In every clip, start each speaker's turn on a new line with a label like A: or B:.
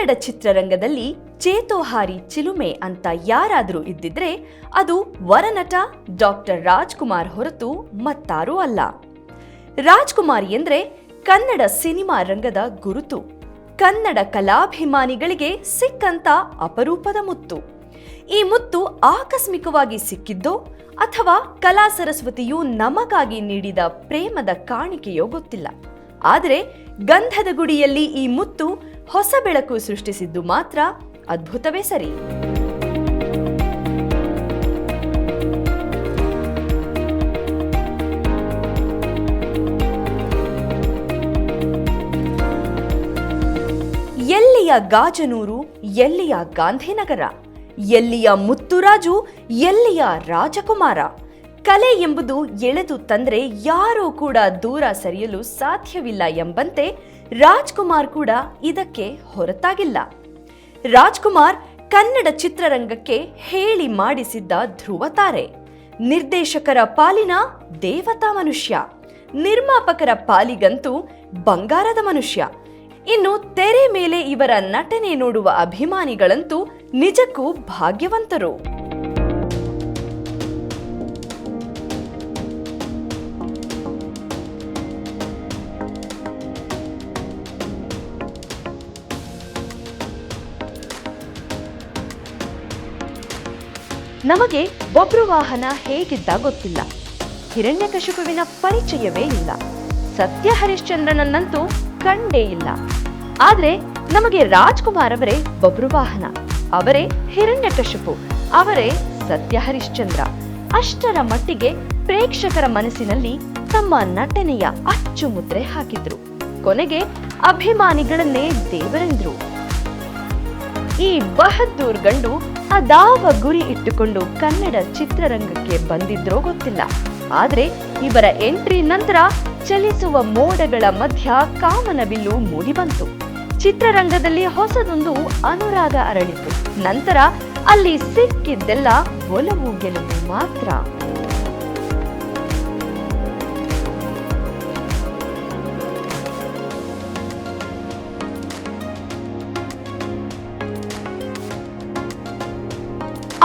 A: ಕನ್ನಡ ಚಿತ್ರರಂಗದಲ್ಲಿ ಚೇತೋಹಾರಿ ಚಿಲುಮೆ ಅಂತ ಯಾರಾದರೂ ಇದ್ದಿದ್ರೆ ಅದು ವರನಟ ಡಾಕ್ಟರ್ ರಾಜ್ಕುಮಾರ್ ಹೊರತು ಮತ್ತಾರೂ ಅಲ್ಲ. ರಾಜ್ಕುಮಾರ್ ಎಂದ್ರೆ ಕನ್ನಡ ಸಿನಿಮಾ ರಂಗದ ಗುರುತು, ಕನ್ನಡ ಕಲಾಭಿಮಾನಿಗಳಿಗೆ ಸಿಕ್ಕಂತ ಅಪರೂಪದ ಮುತ್ತು. ಈ ಮುತ್ತು ಆಕಸ್ಮಿಕವಾಗಿ ಸಿಕ್ಕಿದ್ದೋ ಅಥವಾ ಕಲಾ ಸರಸ್ವತಿಯು ನಮಗಾಗಿ ನೀಡಿದ ಪ್ರೇಮದ ಕಾಣಿಕೆಯೋ ಗೊತ್ತಿಲ್ಲ. ಆದರೆ ಗಂಧದ ಗುಡಿಯಲ್ಲಿ ಈ ಮುತ್ತು ಹೊಸ ಬೆಳಕು ಸೃಷ್ಟಿಸಿದ್ದು ಮಾತ್ರ ಅದ್ಭುತವೇ ಸರಿ. ಎಲ್ಲಿಯ ಗಾಜನೂರು, ಎಲ್ಲಿಯ ಗಾಂಧಿನಗರ, ಎಲ್ಲಿಯ ಮುತ್ತುರಾಜು, ಎಲ್ಲಿಯ ರಾಜಕುಮಾರ. ಕಲೆ ಎಂಬುದು ಎಳೆದು ತಂದ್ರೆ ಯಾರೂ ಕೂಡ ದೂರ ಸರಿಯಲು ಸಾಧ್ಯವಿಲ್ಲ ಎಂಬಂತೆ ರಾಜ್ಕುಮಾರ್ ಕೂಡ ಇದಕ್ಕೆ ಹೊರತಾಗಿಲ್ಲ. ರಾಜ್ಕುಮಾರ್ ಕನ್ನಡ ಚಿತ್ರರಂಗಕ್ಕೆ ಹೇಳಿ ಮಾಡಿಸಿದ್ದ ಧ್ರುವತಾರೆ, ನಿರ್ದೇಶಕರ ಪಾಲಿನ ದೇವತಾ ಮನುಷ್ಯ, ನಿರ್ಮಾಪಕರ ಪಾಲಿಗಂತೂ ಬಂಗಾರದ ಮನುಷ್ಯ. ಇನ್ನು ತೆರೆ ಮೇಲೆ ಇವರ ನಟನೆ ನೋಡುವ ಅಭಿಮಾನಿಗಳಂತೂ ನಿಜಕ್ಕೂ ಭಾಗ್ಯವಂತರು. ನಮಗೆ ಬಬ್ರುವಾಹನ ಹೇಗಿದ್ದ ಗೊತ್ತಿಲ್ಲ, ಹಿರಣ್ಯಕಶಿಪುವಿನ ಪರಿಚಯವೇ ಇಲ್ಲ, ಸತ್ಯ ಹರಿಶ್ಚಂದ್ರನನ್ನಂತೂ ಕಂಡೇ ಇಲ್ಲ. ಆದ್ರೆ ನಮಗೆ ರಾಜ್ಕುಮಾರ್ ಅವರೇ ಬಬ್ರುವಾಹನ, ಅವರೇ ಹಿರಣ್ಯಕಶಿಪು, ಅವರೇ ಸತ್ಯ ಹರಿಶ್ಚಂದ್ರ. ಅಷ್ಟರ ಮಟ್ಟಿಗೆ ಪ್ರೇಕ್ಷಕರ ಮನಸ್ಸಿನಲ್ಲಿ ತಮ್ಮ ನಟನೆಯ ಅಚ್ಚುಮುದ್ರೆ ಹಾಕಿದ್ರು. ಕೊನೆಗೆ ಅಭಿಮಾನಿಗಳನ್ನೇ ದೇವರೆಂದ್ರು. ಈ ಬಹದ್ದೂರ್ ಗಂಡು ಅದಾವ ಗುರಿ ಇಟ್ಟುಕೊಂಡು ಕನ್ನಡ ಚಿತ್ರರಂಗಕ್ಕೆ ಬಂದಿದ್ರೋ ಗೊತ್ತಿಲ್ಲ. ಆದ್ರೆ ಇವರ ಎಂಟ್ರಿ ನಂತರ ಚಲಿಸುವ ಮೋಡಗಳ ಮಧ್ಯ ಕಾಮನಬಿಲ್ಲು ಮೂಡಿಬಂತು. ಚಿತ್ರರಂಗದಲ್ಲಿ ಹೊಸದೊಂದು ಅನುರಾಗ ಅರಳಿತು. ನಂತರ ಅಲ್ಲಿ ಸಿಕ್ಕಿದ್ದೆಲ್ಲ ಒಲವು ಗೆಲುವು ಮಾತ್ರ.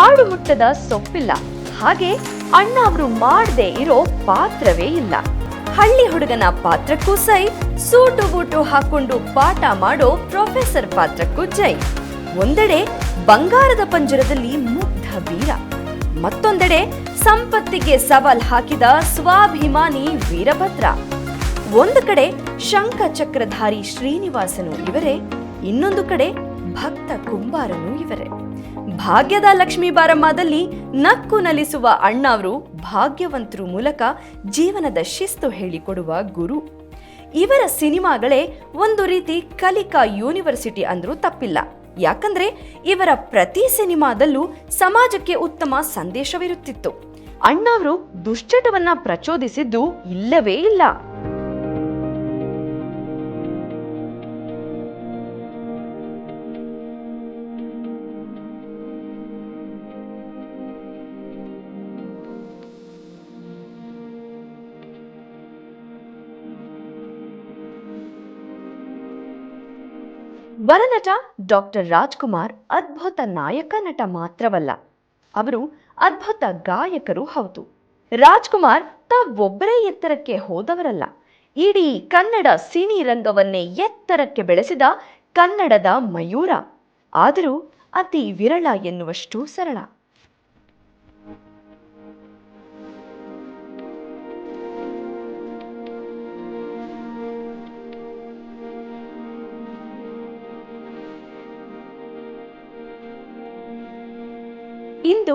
A: ಆಡು ಮುಟ್ಟದ ಸೊಪ್ಪಿಲ್ಲ, ಹಾಗೆ ಅಣ್ಣ ಅವರು ಮಾಡದೆ ಇರೋ ಪಾತ್ರವೇ ಇಲ್ಲ. ಹಳ್ಳಿ ಹುಡುಗನ ಪಾತ್ರಕ್ಕೂ ಸೈ, ಸೂಟು ಬೂಟು ಹಾಕೊಂಡು ಪಾಠ ಮಾಡೋ ಪ್ರೊಫೆಸರ್ ಪಾತ್ರಕ್ಕೂ ಜೈ. ಒಂದೆಡೆ ಬಂಗಾರದ ಪಂಜರದಲ್ಲಿ ಮುಗ್ಧ ವೀರ, ಮತ್ತೊಂದೆಡೆ ಸಂಪತ್ತಿಗೆ ಸವಾಲ್ ಹಾಕಿದ ಸ್ವಾಭಿಮಾನಿ ವೀರಭದ್ರ. ಒಂದು ಕಡೆ ಶಂಖ ಚಕ್ರಧಾರಿ ಶ್ರೀನಿವಾಸನು ಇವರೇ, ಇನ್ನೊಂದು ಕಡೆ ಭಕ್ತ ಕುಂಬಾರನು ಇವರೇ. ಭಾಗ್ಯದ ಲಕ್ಷ್ಮೀ ಬಾರಮ್ಮದಲ್ಲಿ ನಕ್ಕು ನಲಿಸುವ ಅಣ್ಣಾವ್ರು ಭಾಗ್ಯವಂತರು ಮೂಲಕ ಜೀವನದ ಶಿಸ್ತು ಹೇಳಿಕೊಡುವ ಗುರು. ಇವರ ಸಿನಿಮಾಗಳೇ ಒಂದು ರೀತಿ ಕಲಿಕಾ ಯೂನಿವರ್ಸಿಟಿ ಅಂದ್ರೂ ತಪ್ಪಿಲ್ಲ. ಯಾಕಂದ್ರೆ ಇವರ ಪ್ರತಿ ಸಿನಿಮಾದಲ್ಲೂ ಸಮಾಜಕ್ಕೆ ಉತ್ತಮ ಸಂದೇಶವಿರುತ್ತಿತ್ತು. ಅಣ್ಣಾವ್ರು ದುಶ್ಚಟವನ್ನ ಪ್ರಚೋದಿಸಿದ್ದು ಇಲ್ಲವೇ ಇಲ್ಲ. ವರನಟ ಡಾಕ್ಟರ್ ರಾಜ್ಕುಮಾರ್ ಅದ್ಭುತ ನಾಯಕ ನಟ ಮಾತ್ರವಲ್ಲ, ಅವರು ಅದ್ಭುತ ಗಾಯಕರೂ ಹೌದು. ರಾಜ್ಕುಮಾರ್ ತಾವೊಬ್ಬರೇ ಎತ್ತರಕ್ಕೆ ಹೋದವರಲ್ಲ, ಇಡೀ ಕನ್ನಡ ಸಿನಿ ರಂಗವನ್ನೇ ಎತ್ತರಕ್ಕೆ ಬೆಳೆಸಿದ ಕನ್ನಡದ ಮಯೂರ. ಆದರೂ ಅತಿ ವಿರಳ ಎನ್ನುವಷ್ಟು ಸರಳ. ಇಂದು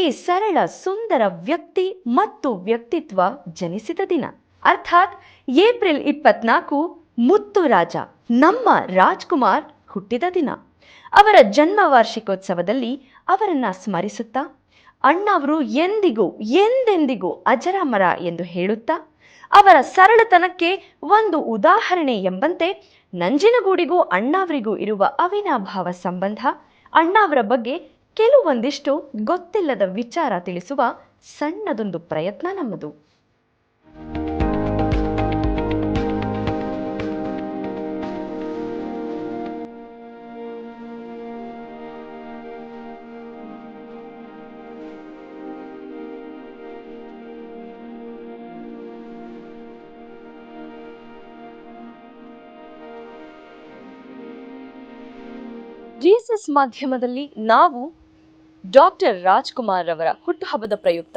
A: ಈ ಸರಳ ಸುಂದರ ವ್ಯಕ್ತಿ ಮತ್ತು ವ್ಯಕ್ತಿತ್ವ ಜನಿಸಿದ ದಿನ, ಅರ್ಥಾತ್ ಏಪ್ರಿಲ್ 24 ಮುತ್ತುರಾಜ ನಮ್ಮ ರಾಜ್ಕುಮಾರ್ ಹುಟ್ಟಿದ ದಿನ. ಅವರ ಜನ್ಮ ವಾರ್ಷಿಕೋತ್ಸವದಲ್ಲಿ ಅವರನ್ನ ಸ್ಮರಿಸುತ್ತಾ, ಅಣ್ಣಾವರು ಎಂದೆಂದಿಗೂ ಅಜರಾಮರ ಎಂದು ಹೇಳುತ್ತಾ, ಅವರ ಸರಳತನಕ್ಕೆ ಒಂದು ಉದಾಹರಣೆ ಎಂಬಂತೆ ನಂಜನಗೂಡಿಗೂ ಅಣ್ಣಾವರಿಗೂ ಇರುವ ಅವಿನಾಭಾವ ಸಂಬಂಧ, ಅಣ್ಣಾವರ ಬಗ್ಗೆ ಕೆಲವೊಂದಿಷ್ಟು ಗೊತ್ತಿಲ್ಲದ ವಿಚಾರ ತಿಳಿಸುವ ಸಣ್ಣದೊಂದು ಪ್ರಯತ್ನ ನಮ್ಮದು. ಜೀಸಸ್ ಮಾಧ್ಯಮದಲ್ಲಿ ನಾವು ಡಾಕ್ಟರ್ ರಾಜ್ಕುಮಾರ್ ಅವರ ಹುಟ್ಟುಹಬ್ಬದ ಪ್ರಯುಕ್ತ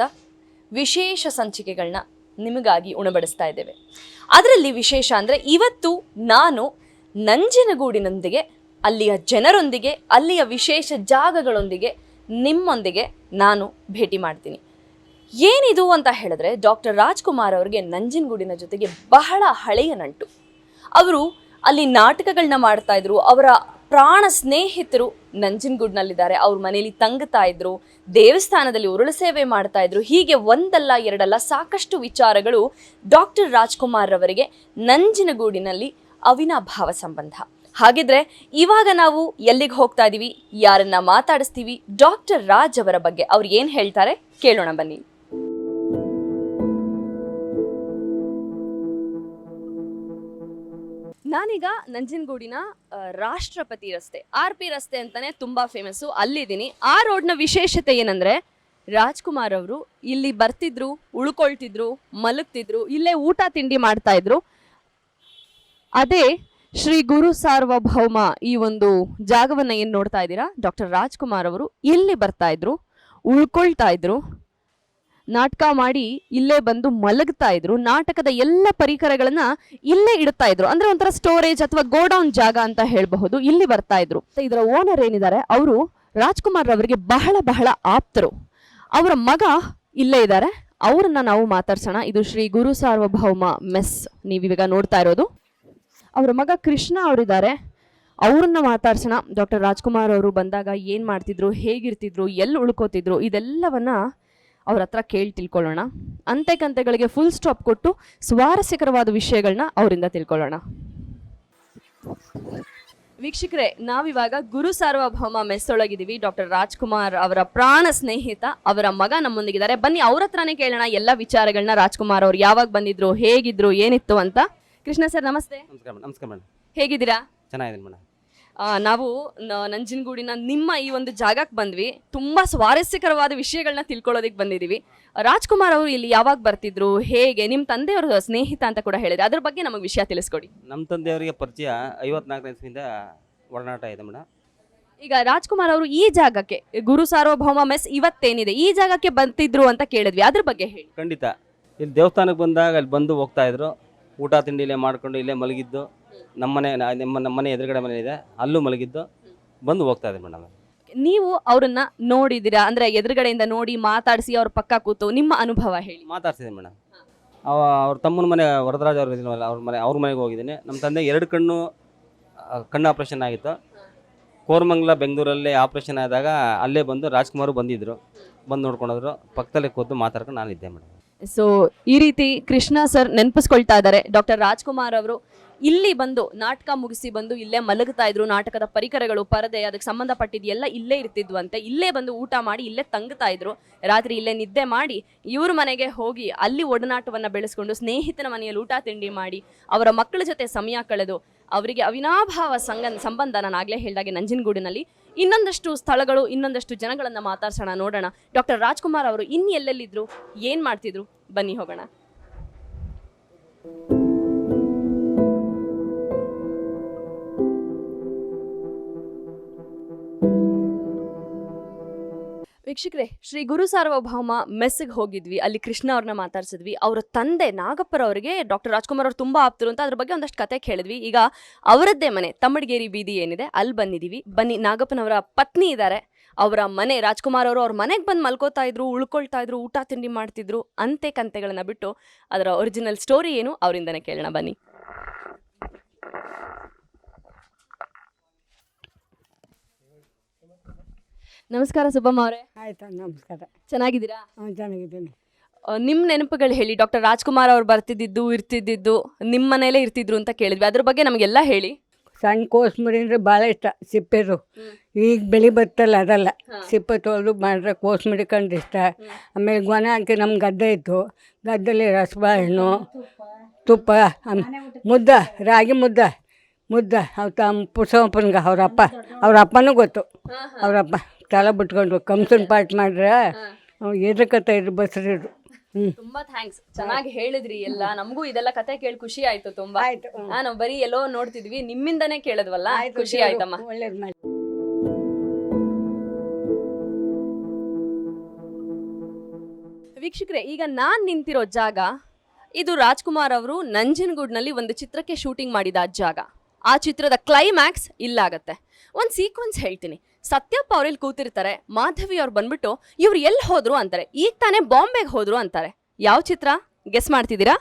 A: ವಿಶೇಷ ಸಂಚಿಕೆಗಳನ್ನ ನಿಮಗಾಗಿ ಉಣಬಡಿಸ್ತಾ ಇದ್ದೇವೆ. ಅದರಲ್ಲಿ ವಿಶೇಷ ಅಂದರೆ ಇವತ್ತು ನಾನು ನಂಜನಗೂಡಿನೊಂದಿಗೆ, ಅಲ್ಲಿಯ ಜನರೊಂದಿಗೆ, ಅಲ್ಲಿಯ ವಿಶೇಷ ಜಾಗಗಳೊಂದಿಗೆ ನಿಮ್ಮೊಂದಿಗೆ ನಾನು ಭೇಟಿ ಮಾಡ್ತೀನಿ. ಏನಿದು ಅಂತ ಹೇಳಿದ್ರೆ, ಡಾಕ್ಟರ್ ರಾಜ್ಕುಮಾರ್ ಅವರಿಗೆ ನಂಜನಗೂಡಿನ ಜೊತೆಗೆ ಬಹಳ ಹಳೆಯ ನಂಟು. ಅವರು ಅಲ್ಲಿ ನಾಟಕಗಳನ್ನ ಮಾಡ್ತಾ ಇದ್ರು. ಅವರ ಪ್ರಾಣ ಸ್ನೇಹಿತರು ನಂಜನಗೂಡಿನಲ್ಲಿದ್ದಾರೆ. ಅವ್ರ ಮನೆಯಲ್ಲಿ ತಂಗುತ್ತಾ ಇದ್ರು, ದೇವಸ್ಥಾನದಲ್ಲಿ ಉರುಳು ಸೇವೆ ಮಾಡ್ತಾ ಇದ್ರು. ಹೀಗೆ ಒಂದಲ್ಲ ಎರಡಲ್ಲ ಸಾಕಷ್ಟು ವಿಚಾರಗಳು ಡಾಕ್ಟರ್ ರಾಜ್ಕುಮಾರ್ ಅವರಿಗೆ ನಂಜನಗೂಡಿನಲ್ಲಿ ಅವಿನಾಭಾವ ಸಂಬಂಧ. ಹಾಗಿದ್ರೆ ಇವಾಗ ನಾವು ಎಲ್ಲಿಗೆ ಹೋಗ್ತಾ ಇದೀವಿ, ಯಾರನ್ನ ಮಾತಾಡಿಸ್ತೀವಿ, ಡಾಕ್ಟರ್ ರಾಜ್ ಅವರ ಬಗ್ಗೆ ಅವ್ರು ಏನ್ ಹೇಳ್ತಾರೆ ಕೇಳೋಣ ಬನ್ನಿ. ನಾನೀಗ ನಂಜನಗೂಡಿನ ರಾಷ್ಟ್ರಪತಿ ರಸ್ತೆ, RP ರಸ್ತೆ ಅಂತಾನೆ ತುಂಬಾ ಫೇಮಸ್ಸು, ಅಲ್ಲಿದ್ದೀನಿ. ಆ ರೋಡ್ನ ವಿಶೇಷತೆ ಏನಂದ್ರೆ, ರಾಜ್ಕುಮಾರ್ ಅವರು ಇಲ್ಲಿ ಬರ್ತಿದ್ರು, ಉಳ್ಕೊಳ್ತಿದ್ರು, ಮಲಗ್ತಿದ್ರು, ಇಲ್ಲೇ ಊಟ ತಿಂಡಿ ಮಾಡ್ತಾ ಇದ್ರು. ಅದೇ ಶ್ರೀ ಗುರು ಸಾರ್ವಭೌಮ ಈ ಒಂದು ಜಾಗವನ್ನ ಏನ್ ನೋಡ್ತಾ ಇದ್ದೀರಾ, ಡಾಕ್ಟರ್ ರಾಜ್ಕುಮಾರ್ ಅವರು ಇಲ್ಲಿ ಬರ್ತಾ ಇದ್ರು, ಉಳ್ಕೊಳ್ತಾ ಇದ್ರು, ನಾಟಕ ಮಾಡಿ ಇಲ್ಲೇ ಬಂದು ಮಲಗ್ತಾ ಇದ್ರು. ನಾಟಕದ ಎಲ್ಲ ಪರಿಕರಗಳನ್ನ ಇಲ್ಲೇ ಇಡ್ತಾ ಇದ್ರು. ಅಂದ್ರೆ ಒಂಥರ ಸ್ಟೋರೇಜ್ ಅಥವಾ ಗೋಡೌನ್ ಜಾಗ ಅಂತ ಹೇಳಬಹುದು. ಇಲ್ಲಿ ಬರ್ತಾ ಇದ್ರು. ಇದರ ಓನರ್ ಏನಿದ್ದಾರೆ ಅವರು ರಾಜ್ಕುಮಾರ್ ಅವರಿಗೆ ಬಹಳ ಬಹಳ ಆಪ್ತರು. ಅವರ ಮಗ ಇಲ್ಲೇ ಇದ್ದಾರೆ, ಅವ್ರನ್ನ ನಾವು ಮಾತಾಡ್ಸೋಣ. ಇದು ಶ್ರೀ ಗುರು ಸಾರ್ವಭೌಮ ಮೆಸ್ ನೀವಿವಾಗ ನೋಡ್ತಾ ಇರೋದು. ಅವರ ಮಗ ಕೃಷ್ಣ ಅವರಿದ್ದಾರೆ, ಅವ್ರನ್ನ ಮಾತಾಡ್ಸೋಣ. ಡಾಕ್ಟರ್ ರಾಜ್ಕುಮಾರ್ ಅವರು ಬಂದಾಗ ಏನ್ ಮಾಡ್ತಿದ್ರು, ಹೇಗಿರ್ತಿದ್ರು, ಎಲ್ಲಿ ಉಳ್ಕೋತಿದ್ರು, ಇದೆಲ್ಲವನ್ನ ಅವ್ರ ಹತ್ರ ಕೇಳಿ ತಿಳ್ಕೊಳ್ಳೋಣ. ಅಂತೆ ಕಂತೆಗಳಿಗೆ ಫುಲ್ ಸ್ಟಾಪ್ ಕೊಟ್ಟು ಸ್ವಾರಸ್ಯಕರವಾದ ವಿಷಯಗಳನ್ನ ಅವರಿಂದ ತಿಳ್ಕೊಳ್ಳೋಣ. ವೀಕ್ಷಕರೇ, ನಾವಿವಾಗ ಗುರು ಸಾರ್ವಭೌಮ ಮೆಸ್ ಒಳಗಿದ್ದೀವಿ. ಡಾಕ್ಟರ್ ರಾಜ್ಕುಮಾರ್ ಅವರ ಪ್ರಾಣ ಸ್ನೇಹಿತ, ಅವರ ಮಗ ನಮ್ಮೊಂದಿಗಿದ್ದಾರೆ. ಬನ್ನಿ ಅವ್ರ ಹತ್ರನೇ ಕೇಳೋಣ ಎಲ್ಲ ವಿಚಾರಗಳನ್ನ. ರಾಜ್ಕುಮಾರ್ ಅವ್ರು ಯಾವಾಗ ಬಂದಿದ್ರು, ಹೇಗಿದ್ರು, ಏನಿತ್ತು ಅಂತ. ಕೃಷ್ಣ ಸರ್ ನಮಸ್ತೆ.
B: ನಮಸ್ಕಾರ ಮೇಡಮ್.
A: ಹೇಗಿದ್ದೀರಾ?
B: ಚೆನ್ನಾಗಿದ್ದೀನಿ ಮೇಡಮ್.
A: ನಾವು ನಂಜನಗೂಡಿನ ನಿಮ್ಮ ಈ ಒಂದು ಜಾಗಕ್ಕೆ ಬಂದ್ವಿ. ತುಂಬಾ ಸ್ವಾರಸ್ಯಕರವಾದ ವಿಷಯಗಳನ್ನ ತಿಳ್ಕೊಳ್ಳೋದಕ್ಕೆ ಬಂದಿದ್ದೀವಿ. ರಾಜ್ಕುಮಾರ್ ಅವರು ಇಲ್ಲಿ ಯಾವಾಗ ಬರ್ತಿದ್ರು, ಹೇಗೆ, ನಿಮ್ಮ ತಂದೆಯವರ ಸ್ನೇಹಿತ ಅಂತ ಕೂಡ ಹೇಳಿದ್ರೆ, ಅದ್ರ ಬಗ್ಗೆ ನಮಗೆ ವಿಷಯ ತಿಳಿಸ್ಕೊಡಿ.
B: ನಮ್ಮ ತಂದೆಯವರಿಗೆ ಪರಿಚಯ 54ನೇ ಇಸ್ವಿಯಿಂದ ಒಡನಾಟ ಇದೆ ಮೇಡಮ್.
A: ಈಗ ರಾಜ್ಕುಮಾರ್ ಅವರು ಈ ಜಾಗಕ್ಕೆ, ಗುರು ಸಾರ್ವಭೌಮ ಮೆಸ್ ಇವತ್ತೇನಿದೆ, ಈ ಜಾಗಕ್ಕೆ ಬಂತಿದ್ರು ಅಂತ ಕೇಳಿದ್ವಿ, ಅದ್ರ ಬಗ್ಗೆ ಹೇಳಿ.
B: ಖಂಡಿತ. ಇಲ್ಲಿ ದೇವಸ್ಥಾನಕ್ಕೆ ಬಂದಾಗ ಅಲ್ಲಿ ಬಂದು ಹೋಗ್ತಾ ಇದ್ರು. ಊಟ ತಿಂಡಿ ಇಲ್ಲೇ ಮಾಡ್ಕೊಂಡು ಇಲ್ಲೇ ಮಲಗಿದ್ದು. ನಮ್ಮನೆ ಎದುರುಗಡೆ ಮನೆ ಇದೆ, ಅಲ್ಲೂ ಮಲಗಿದ್ದು, ಬಂದು ಹೋಗ್ತಾ ಇದೆ ಮೇಡಮ್.
A: ನೀವು ಅವ್ರನ್ನ ನೋಡಿದಿರಾ ಅಂದ್ರೆ, ಎದುರುಗಡೆಯಿಂದ ನೋಡಿ ಮಾತಾಡಿಸಿ ಅವ್ರ ಪಕ್ಕ ಕೂತು ನಿಮ್ಮ ಅನುಭವ ಹೇಳಿ.
B: ಮಾತಾಡ್ಸಿದೆ ಮೇಡಮ್. ಅವ್ರ ತಮ್ಮನ ಮನೆ ವರದರಾಜ್ ಅವ್ರು ಇದಿಲ್ವಲ್ಲ, ಅವ್ರ ಮನೆಗೆ ಹೋಗಿದ್ದೀನಿ. ನಮ್ಮ ತಂದೆ 2 ಕಣ್ಣು ಆಪ್ರೇಷನ್ ಆಗಿತ್ತು. ಕೋರಮಂಗಲ ಬೆಂಗಳೂರಲ್ಲಿ ಆಪ್ರೇಷನ್ ಆದಾಗ ಅಲ್ಲೇ ಬಂದು ರಾಜ್ಕುಮಾರ್ ಬಂದಿದ್ರು, ಬಂದು ನೋಡ್ಕೊಂಡೋದ್ರು. ಪಕ್ಕದಲ್ಲೇ ಕೂತು ಮಾತಾಡ್ಕೊಂಡು ನಾನಿದ್ದೆ ಮೇಡಮ್.
A: ಸೊ ಈ ರೀತಿ ಕೃಷ್ಣ ಸರ್ ನೆನಪಿಸ್ಕೊಳ್ತಾ ಇದ್ದಾರೆ. ಡಾಕ್ಟರ್ ರಾಜ್ಕುಮಾರ್ ಅವರು ಇಲ್ಲಿ ಬಂದು ನಾಟಕ ಮುಗಿಸಿ ಬಂದು ಇಲ್ಲೇ ಮಲಗ್ತಾ ಇದ್ರು. ನಾಟಕದ ಪರಿಕರಗಳು, ಪರದೆ, ಅದಕ್ಕೆ ಸಂಬಂಧಪಟ್ಟಿದ್ದೆಲ್ಲ ಇಲ್ಲೇ ಇರ್ತಿದ್ವಂತೆ. ಇಲ್ಲೇ ಬಂದು ಊಟ ಮಾಡಿ ಇಲ್ಲೇ ತಂಗ್ತಾ ಇದ್ರು. ರಾತ್ರಿ ಇಲ್ಲೇ ನಿದ್ದೆ ಮಾಡಿ ಇವ್ರ ಮನೆಗೆ ಹೋಗಿ ಅಲ್ಲಿ ಒಡನಾಟವನ್ನ ಬೆಳೆಸ್ಕೊಂಡು, ಸ್ನೇಹಿತನ ಮನೆಯಲ್ಲಿ ಊಟ ತಿಂಡಿ ಮಾಡಿ, ಅವರ ಮಕ್ಕಳ ಜೊತೆ ಸಮಯ ಕಳೆದು, ಅವರಿಗೆ ಅವಿನಾಭಾವ ಸಂಬಂಧ ನಾನು ಆಗ್ಲೇ ಹೇಳಿದಾಗೆ ನಂಜನಗೂಡಿನಲ್ಲಿ ಇನ್ನೊಂದಷ್ಟು ಸ್ಥಳಗಳು, ಇನ್ನೊಂದಷ್ಟು ಜನಗಳನ್ನ ಮಾತಾಡ್ಸೋಣ, ನೋಡೋಣ ಡಾಕ್ಟರ್ ರಾಜ್ಕುಮಾರ್ ಅವರು ಇನ್ನು ಎಲ್ಲೆಲ್ಲಿದ್ರು, ಏನ್ ಮಾಡ್ತಿದ್ರು. ಬನ್ನಿ ಹೋಗೋಣ. ವೀಕ್ಷಕರೇ, ಶ್ರೀ ಗುರು ಸಾರ್ವಭೌಮ ಮೆಸ್ಸಿಗೆ ಹೋಗಿದ್ವಿ. ಅಲ್ಲಿ ಕೃಷ್ಣ ಅವ್ರನ್ನ ಮಾತಾಡ್ಸಿದ್ವಿ. ಅವರ ತಂದೆ ನಾಗಪ್ಪರವರಿಗೆ ಡಾಕ್ಟರ್ ರಾಜ್ಕುಮಾರ್ ಅವ್ರು ತುಂಬಾ ಆಪ್ತರು ಅಂತ ಅದ್ರ ಬಗ್ಗೆ ಒಂದಷ್ಟು ಕತೆ ಕೇಳಿದ್ವಿ. ಈಗ ಅವರದ್ದೇ ಮನೆ ತಮ್ಮಡಗೇರಿ ಬೀದಿ ಏನಿದೆ ಅಲ್ಲಿ ಬಂದಿದ್ದೀವಿ. ಬನ್ನಿ, ನಾಗಪ್ಪನವರ ಪತ್ನಿ ಇದ್ದಾರೆ, ಅವರ ಮನೆ. ರಾಜ್ಕುಮಾರ್ ಅವರು ಅವ್ರ ಮನೆಗೆ ಬಂದು ಮಲ್ಕೋತಾ ಇದ್ರು, ಉಳ್ಕೊಳ್ತಾ ಇದ್ರು, ಊಟ ತಿಂಡಿ ಮಾಡ್ತಿದ್ರು. ಅಂತೆ ಕಂತೆಗಳನ್ನ ಬಿಟ್ಟು ಅದರ ಒರಿಜಿನಲ್ ಸ್ಟೋರಿ ಏನು ಅವರಿಂದನೇ ಕೇಳೋಣ ಬನ್ನಿ. ನಮಸ್ಕಾರ ಸುಬ್ಬಮ್ಮ ಅವರೇ.
C: ಆಯ್ತಾ, ನಮಸ್ಕಾರ.
A: ಚೆನ್ನಾಗಿದ್ದೀರಾ?
C: ಚೆನ್ನಾಗಿದ್ದೀನಿ.
A: ನಿಮ್ಮ ನೆನಪುಗಳು ಹೇಳಿ. ಡಾಕ್ಟರ್ ರಾಜ್ಕುಮಾರ್ ಅವ್ರು ಬರ್ತಿದ್ದು, ಇರ್ತಿದ್ದು, ನಿಮ್ಮ ಮನೇಲೇ ಇರ್ತಿದ್ರು ಅಂತ ಕೇಳಿದ್ವಿ, ಅದ್ರ ಬಗ್ಗೆ ನಮಗೆಲ್ಲ ಹೇಳಿ.
C: ಸಣ್ಣ ಕೋಸ್ಮರಿ ಅಂದರೆ ಭಾಳ ಇಷ್ಟ, ಸಿಪ್ಪೆದು. ಈಗ ಬೆಳೆ ಬರ್ತಲ್ಲ ಅದಲ್ಲ, ಸಿಪ್ಪೆ ತೊಳೆದು ಮಾಡ್ರೆ ಕೋಸ್ಮರಿ ಕಂಡು ಇಷ್ಟ. ಆಮೇಲೆ ಗೊನೆ ಹಾಕಿ ನಮ್ಮ ಗದ್ದೆ ಇತ್ತು, ಗದ್ದೆಲಿ ರಸಬಾಳೆಹಣ್ಣು, ತುಪ್ಪ, ಮುದ್ದ, ರಾಗಿ ಮುದ್ದ ಅವ್ರು ತಮ್ಮ ಪುರುಷಪ್ಪನಿಗೆ ಅವ್ರ ಅಪ್ಪನೂ ಗೊತ್ತು. ಅವರಪ್ಪ ತಲ ಬಿಟ್ಕೊಂಡು ಕಂಸನ್ ಪಾಠ ಮಾಡ್ರೆ ಎದಕ್ಕತ್ತ ಇದ್ರು ಬಸ್ರಿರು.
A: ತುಂಬಾ ಥ್ಯಾಂಕ್ಸ್, ಚೆನ್ನಾಗಿ ಹೇಳಿದ್ರಿ ಎಲ್ಲ. ನಮಗೂ ಇದೆಲ್ಲ ಕತೆ ಕೇಳಿ ಖುಷಿ ಆಯ್ತು ತುಂಬಾ. ನಾವು ಬರೀ ಎಲ್ಲೋ ನೋಡ್ತಿದ್ವಿ, ನಿಮ್ಮಿಂದನೇ ಕೇಳಿದ್ವಲ್ಲ, ಖುಷಿ ಆಯ್ತಮ್ಮ.
C: ಒಳ್ಳೇದು ಮಾಡಿ.
A: ವೀಕ್ಷಕರೇ, ಈಗ ನಾನ್ ನಿಂತಿರೋ ಜಾಗ ಇದು ರಾಜ್ಕುಮಾರ್ ಅವರು ನಂಜನಗೂಡ್ನಲ್ಲಿ ಒಂದು ಚಿತ್ರಕ್ಕೆ ಶೂಟಿಂಗ್ ಮಾಡಿದ ಜಾಗ. ಆ ಚಿತ್ರದ ಕ್ಲೈಮ್ಯಾಕ್ಸ್ ಇಲ್ಲಾಗತ್ತೆ. ಒಂದು ಸೀಕ್ವೆನ್ಸ್ ಹೇಳ್ತೀನಿ. ಸತ್ಯಪ್ಪ ಅವ್ರಲ್ಲಿ ಕೂತಿರ್ತಾರೆ, ಮಾಧವಿ ಅವ್ರು ಬಂದ್ಬಿಟ್ಟು ಇವ್ರು ಎಲ್ಲಿ ಹೋದ್ರು ಅಂತಾರೆ. ಈಗ ತಾನೇ ಬಾಂಬೆಗೆ ಹೋದ್ರು ಅಂತಾರೆ. ಯಾವ ಚಿತ್ರ ಗೆಸ್ ಮಾಡ್ತಿದ್ದೀರಾ?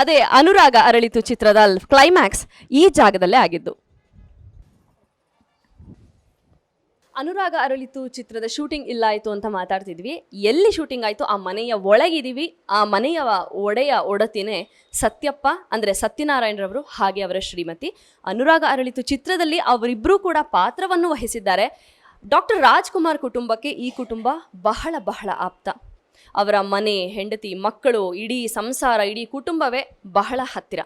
A: ಅದೇ ಅನುರಾಗ ಅರಳಿತು ಚಿತ್ರದ ಕ್ಲೈಮ್ಯಾಕ್ಸ್ ಈ ಜಾಗದಲ್ಲೇ ಆಗಿದ್ದು. ಅನುರಾಗ ಅರಳಿತು ಚಿತ್ರದ ಶೂಟಿಂಗ್ ಇಲ್ಲ ಆಯಿತು ಅಂತ ಮಾತಾಡ್ತಿದ್ವಿ. ಎಲ್ಲಿ ಶೂಟಿಂಗ್ ಆಯಿತು ಆ ಮನೆಯ ಒಳಗಿದ್ದೀವಿ. ಆ ಮನೆಯ ಒಡತಿನೇ ಸತ್ಯಪ್ಪ, ಅಂದರೆ ಸತ್ಯನಾರಾಯಣರವರು, ಹಾಗೆ ಅವರ ಶ್ರೀಮತಿ. ಅನುರಾಗ ಅರಳಿತು ಚಿತ್ರದಲ್ಲಿ ಅವರಿಬ್ಬರೂ ಕೂಡ ಪಾತ್ರವನ್ನು ವಹಿಸಿದ್ದಾರೆ. ಡಾಕ್ಟರ್ ರಾಜ್ಕುಮಾರ್ ಕುಟುಂಬಕ್ಕೆ ಈ ಕುಟುಂಬ ಬಹಳ ಬಹಳ ಆಪ್ತ. ಅವರ ಮನೆ, ಹೆಂಡತಿ, ಮಕ್ಕಳು, ಇಡೀ ಸಂಸಾರ, ಇಡೀ ಕುಟುಂಬವೇ ಬಹಳ ಹತ್ತಿರ.